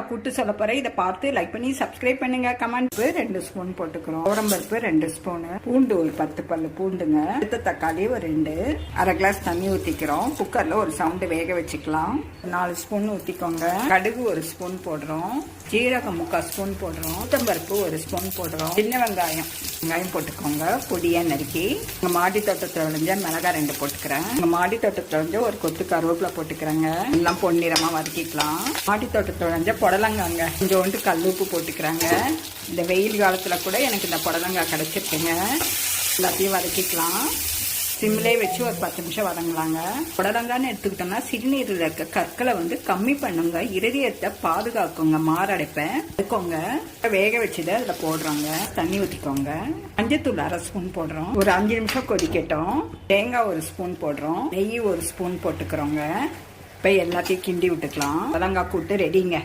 கூட்டு சொல்ல போறேன். இதை பார்த்து லைக் பண்ணி சப்ஸ்கிரைப் பண்ணுங்க. கமெண்ட் 2 ஸ்பூன் போட்டுக்கிறோம். உடம்பருப்பு 2 ஸ்பூனு, பூண்டு ஒரு 10 பல்லு பூண்டுங்க, அடுத்த தக்காளி ஒரு 2, அரை கிளாஸ் தண்ணி ஊத்திக்கிறோம். குக்கர்ல ஒரு சவுண்டு வேக வச்சுக்கலாம். 4 ஸ்பூன் ஊத்திக்கோங்க. கடுகு ஒரு ஸ்பூன் போடுறோம். ஜீரகம் 3/4 ஸ்பூன் போடுறோம். உடம்பருப்பு ஒரு ஸ்பூன் போடுறோம். சின்ன வெங்காயம் போட்டுக்கோங்க, பொடியா நறுக்கி. உங்க மாடி தோட்டத்தில் விளைஞ்ச மிளகாய் 2 போட்டுக்கிறேன். உங்க மாடி தோட்டத்தில் விளைஞ்ச ஒரு கொத்து கருவேப்பிலை போட்டுக்கிறேங்க. எல்லாம் பொன்னிறமா வதக்கிக்கலாம். மாடி தோட்டத்தில் விளைஞ்ச புடலங்காங்க கொஞ்சோண்டு கல்லுப்பு போட்டுக்கிறாங்க. இந்த வெயில் காலத்துல கூட எனக்கு இந்த புடலங்காய் கிடைச்சிருக்குங்க. எல்லாத்தையும் வதக்கிக்கலாம். சிம்லே வச்சு ஒரு 10 நிமிஷம் வதங்கலாங்க. புடலங்கான்னு எடுத்துக்கிட்டோம்னா சிறுநீரில் இருக்க கற்களை கம்மி பண்ணுங்க, இருதயத்தை பாதுகாக்குங்க, மாரடைப்பை எடுக்கோங்க. வேக வச்சுட்டு அதில் போடுறோங்க. தண்ணி ஊற்றிக்கோங்க. மஞ்சத்தூள் அரை ஸ்பூன் போடுறோம். ஒரு 5 நிமிஷம் கொதிக்கட்டும். தேங்காய் ஒரு ஸ்பூன் போடுறோம். நெய் ஒரு ஸ்பூன் போட்டுக்கிறோங்க. இப்போ எல்லாத்தையும் கிண்டி விட்டுக்கலாம். புடலங்காய் கூட்டு ரெடிங்க.